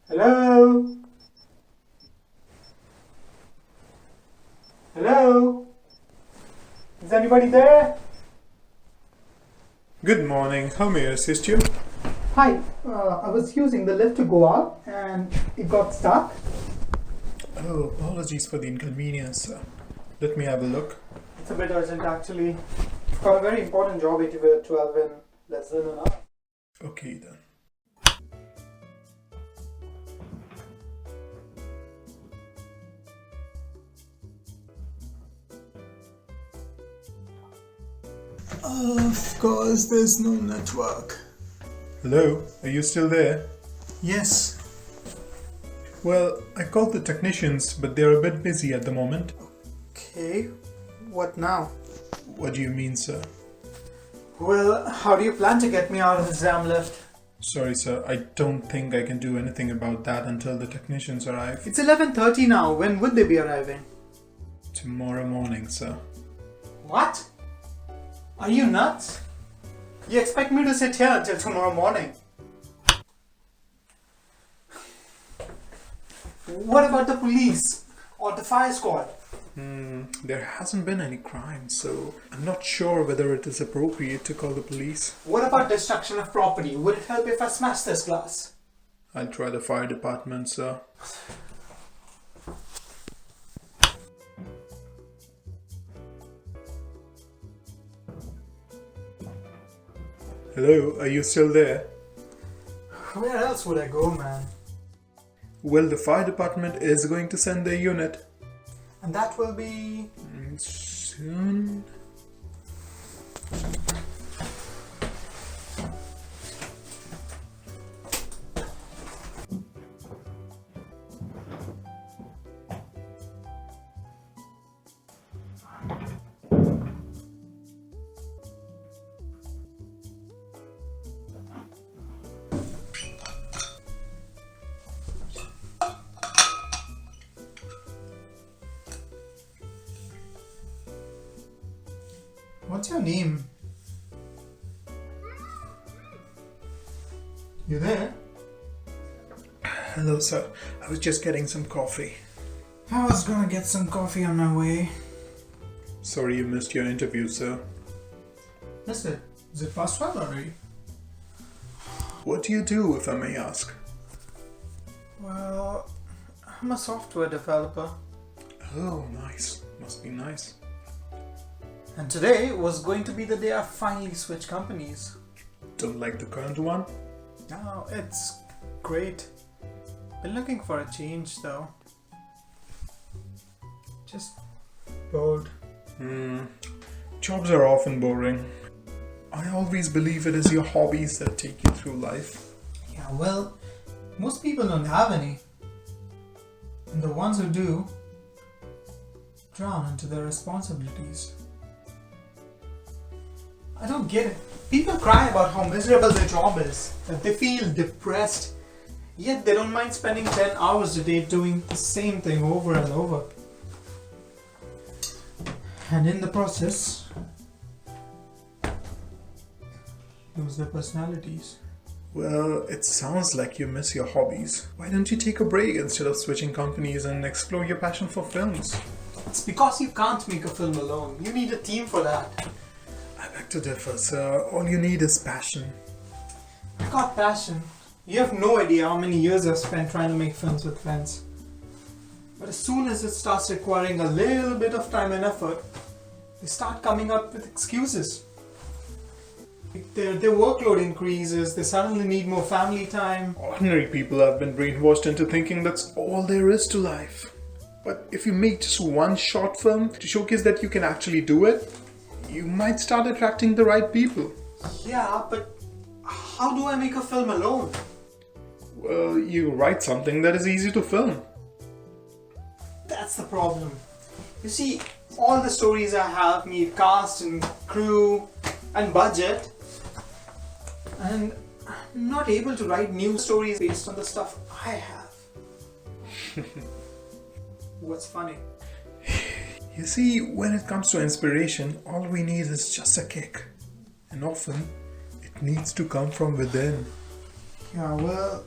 Hello? Hello? Is anybody there? Good morning. How may I assist you? Hi, I was using the lift to go out and it got stuck. Oh, apologies for the inconvenience, sir. Let me have a look. It's a bit urgent actually. I've got a very important job at 12 in less than an hour. Okay then. Of course, there's no network. Hello, are you still there? Yes. Well, I called the technicians, but they're a bit busy at the moment. Okay, what now? What do you mean, sir? Well, how do you plan to get me out of this damn lift? Sorry, sir. I don't think I can do anything about that until the technicians arrive. It's 11:30 now. When would they be arriving? Tomorrow morning, sir. What? Are you nuts? You expect me to sit here until tomorrow morning? What about the police or the fire squad? There hasn't been any crime, so I'm not sure whether it is appropriate to call the police. What about destruction of property? Would it help if I smash this glass? I'll try the fire department, sir. Hello, are you still there? Where else would I go, man? Well, the fire department is going to send their unit And that will be... soon. What's your name? You there? Hello, sir. I was just getting some coffee. I was gonna get some coffee on my way. Sorry you missed your interview, sir. Mister, is it past 12 already? What do you do, if I may ask? Well, I'm a software developer. Oh, nice. Must be nice. And today was going to be the day I finally switched companies. Don't like the current one? No, it's great. Been looking for a change though. Just bored. Jobs are often boring. I always believe it is your hobbies that take you through life. Yeah, well, most people don't have any. And the ones who do drown into their responsibilities. I don't get it. People cry about how miserable their job is, that they feel depressed, yet they don't mind spending 10 hours a day doing the same thing over and over. And in the process, lose their personalities. Well, it sounds like you miss your hobbies. Why don't you take a break instead of switching companies and explore your passion for films? It's because you can't make a film alone. You need a team for that. I beg to differ, sir. All you need is passion. I got passion. You have no idea how many years I've spent trying to make films with friends. But as soon as it starts requiring a little bit of time and effort, they start coming up with excuses. Their workload increases, they suddenly need more family time. Ordinary people have been brainwashed into thinking that's all there is to life. But if you make just one short film to showcase that you can actually do it, you might start attracting the right people. Yeah, but how do I make a film alone? Well, you write something that is easy to film. That's the problem. You see, all the stories I have need cast and crew and budget, and I'm not able to write new stories based on the stuff I have. What's funny? You see, when it comes to inspiration, all we need is just a kick. And often, it needs to come from within. Yeah, well,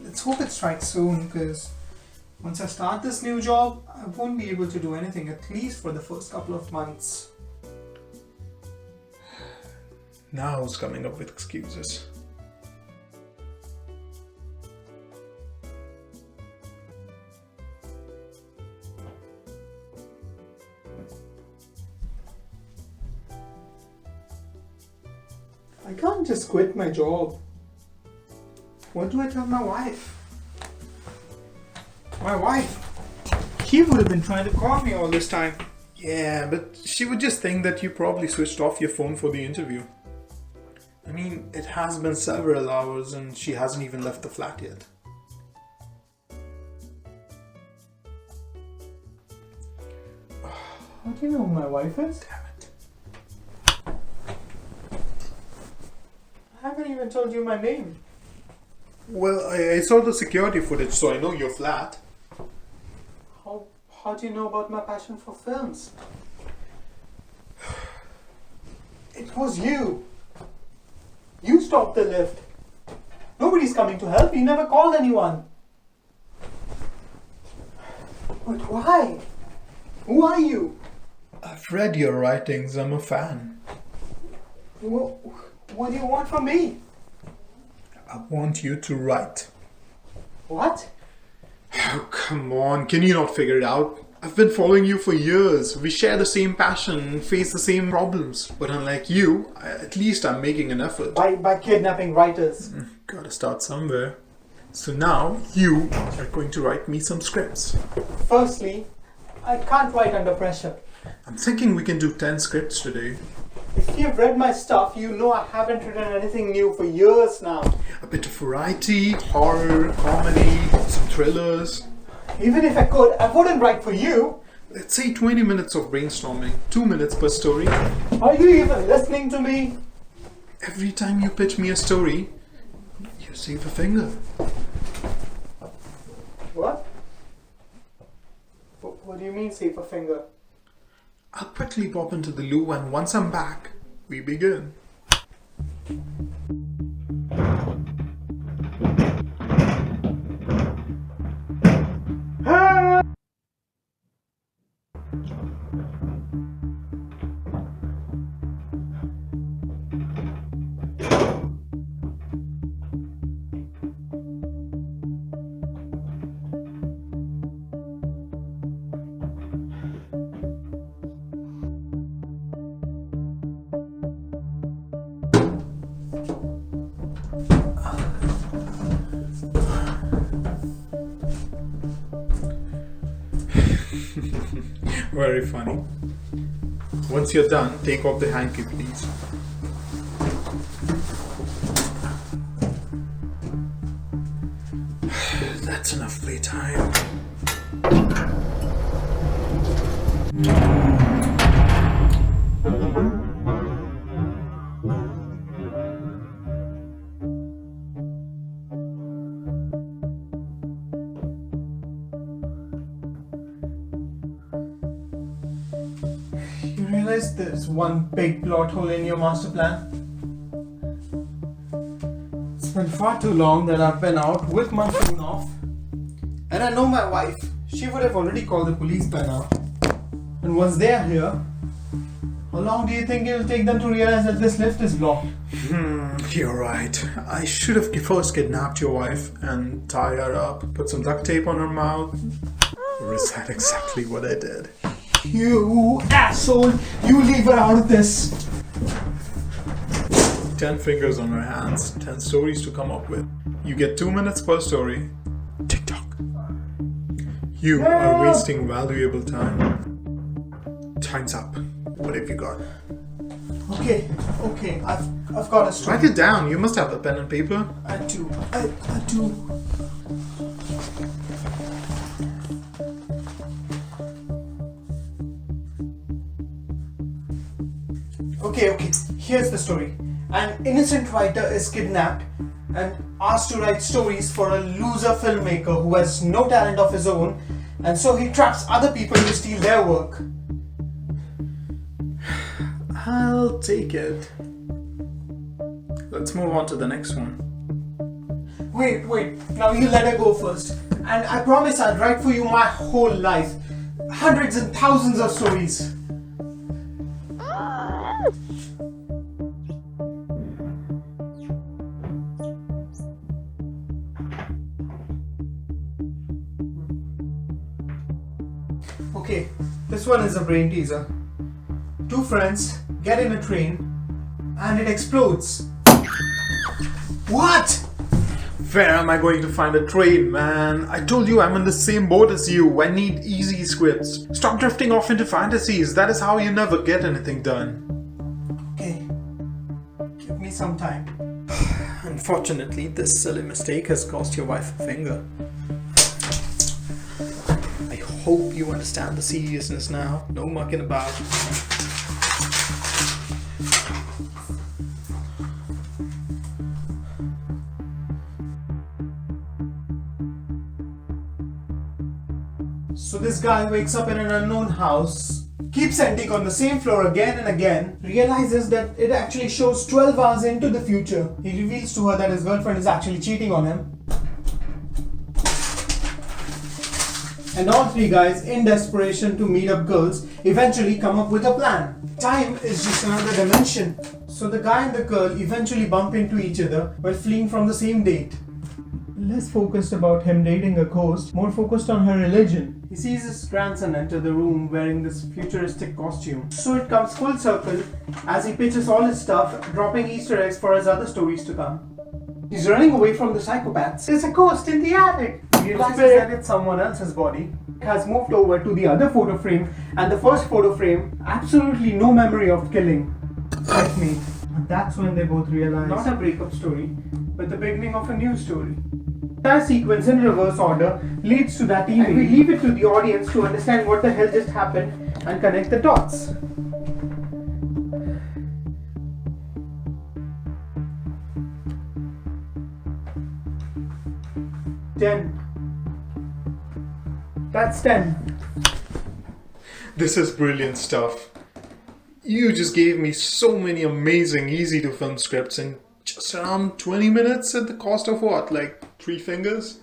let's hope it strikes soon, because once I start this new job, I won't be able to do anything, at least for the first couple of months. Now who's coming up with excuses? I can't just quit my job. What do I tell my wife? My wife? She would have been trying to call me all this time. Yeah, but she would just think that you probably switched off your phone for the interview. I mean, it has been several hours and she hasn't even left the flat yet. How do you know who my wife is? Damn it. I haven't even told you my name. Well, I saw the security footage, so I know you're flat. How do you know about my passion for films? It was you. You stopped the lift. Nobody's coming to help. You never called anyone. But why? Who are you? I've read your writings, I'm a fan. What do you want from me? I want you to write. What? Oh, come on, can you not figure it out? I've been following you for years. We share the same passion and face the same problems. But unlike you, at least I'm making an effort. By kidnapping writers. Gotta start somewhere. So now, you are going to write me some scripts. Firstly, I can't write under pressure. I'm thinking we can do 10 scripts today. If you've read my stuff, you know I haven't written anything new for years now. A bit of variety, horror, comedy, some thrillers. Even if I could, I wouldn't write for you. Let's say 20 minutes of brainstorming, 2 minutes per story. Are you even listening to me? Every time you pitch me a story, you save a finger. What? What do you mean, save a finger? I'll quickly pop into the loo and once I'm back, we begin. Very funny. Once you're done, take off the hanky, please. That's enough playtime. You realize there's one big plot hole in your master plan? It's been far too long that I've been out with my phone off. And I know my wife. She would have already called the police by now. And once they are here, how long do you think it'll take them to realize that this lift is blocked? You're right. I should have first kidnapped your wife and tied her up, put some duct tape on her mouth. Or is that exactly what I did? You asshole! You leave her out of this! 10 fingers on her hands, 10 stories to come up with. You get 2 minutes per story. Tick-tock. You are wasting valuable time. Time's up. What have you got? Okay, I've got a story. Write it down. You must have the pen and paper. I do. I do. Okay. Here's the story. An innocent writer is kidnapped and asked to write stories for a loser filmmaker who has no talent of his own, and so he traps other people to steal their work. I'll take it. Let's move on to the next one. Wait. Now you let her go first. And I promise I'll write for you my whole life. Hundreds and thousands of stories. Okay, this one is a brain teaser. Two friends get in a train and it explodes. What? Where am I going to find a train, man? I told you I'm in the same boat as you. I need easy scripts. Stop drifting off into fantasies. That is how you never get anything done. Okay, give me some time. Unfortunately, this silly mistake has cost your wife a finger. I hope you understand the seriousness now. No mucking about. So this guy wakes up in an unknown house, keeps ending on the same floor again and again, realizes that it actually shows 12 hours into the future. He reveals to her that his girlfriend is actually cheating on him. And all three guys, in desperation to meet up girls, eventually come up with a plan. Time is just another dimension. So the guy and the girl eventually bump into each other while fleeing from the same date. Less focused about him dating a ghost, more focused on her religion. He sees his grandson enter the room wearing this futuristic costume. So it comes full circle as he pitches all his stuff, dropping Easter eggs for his other stories to come. He's running away from the psychopaths. There's a ghost in the attic. He realizes that it's someone else's body. Has moved over to the other photo frame, and the first photo frame, absolutely no memory of killing. Like me. And that's when they both realize not a breakup story, but the beginning of a new story. That sequence in reverse order leads to that email. And we leave it to the audience to understand what the hell just happened and connect the dots. That's 10. This is brilliant stuff. You just gave me so many amazing, easy to film scripts in just around 20 minutes at the cost of what, like 3 fingers?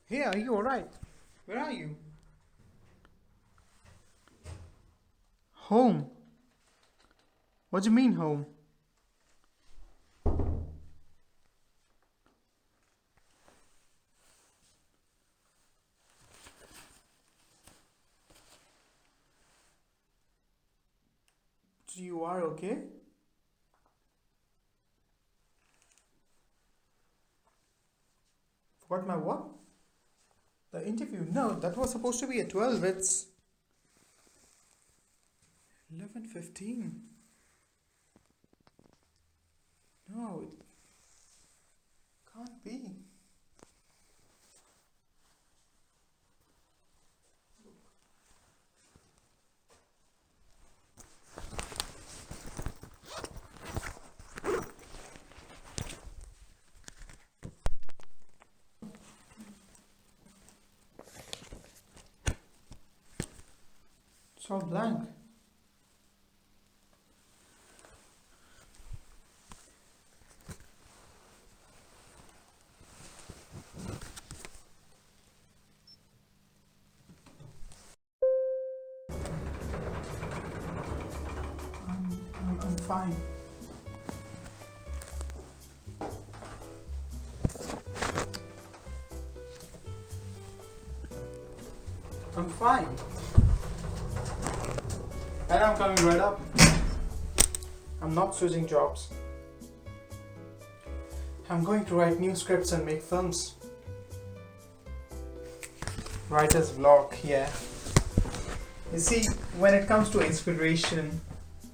Hey, are you alright? Where are you? Home? What do you mean home? You are okay? Forgot my what? The interview? No, that was supposed to be at 12. It's 11:15. No, it can't be. It's all blank. I'm fine. I'm fine. And I'm coming right up. I'm not switching jobs. I'm going to write new scripts and make films. Writer's block, yeah. You see, when it comes to inspiration,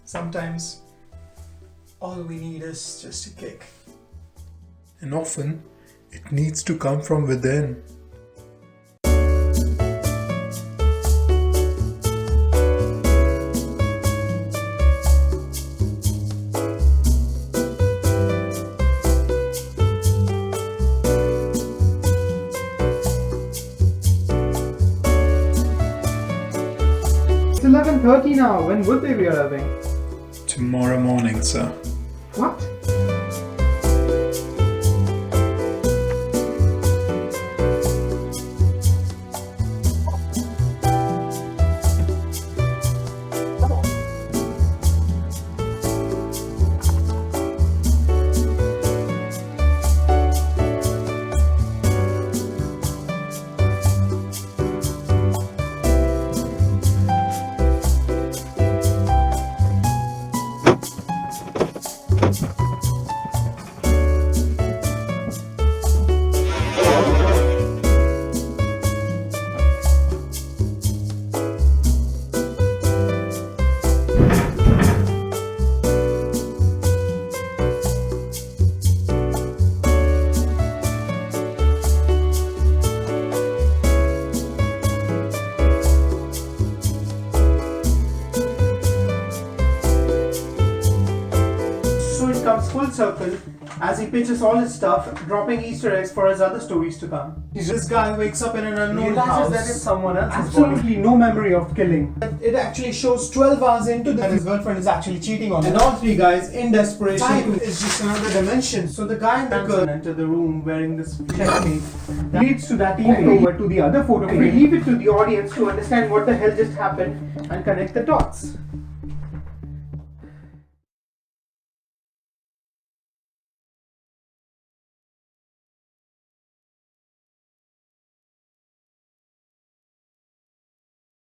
sometimes all we need is just a kick. And often, it needs to come from within. It's 11:30 now. When would they be arriving? Tomorrow morning, sir. What? So it comes full circle as he pitches all his stuff, dropping Easter eggs for his other stories to come. This guy wakes up in an unknown house. That it's someone else's absolutely no memory of killing. It actually shows 12 hours into that his girlfriend is actually cheating on him. And all three guys in desperation. Time is just another dimension. So the guy and the girl enter the room wearing this technique that leads to that email over to the other photo frame. We leave it to the audience to understand what the hell just happened and connect the dots.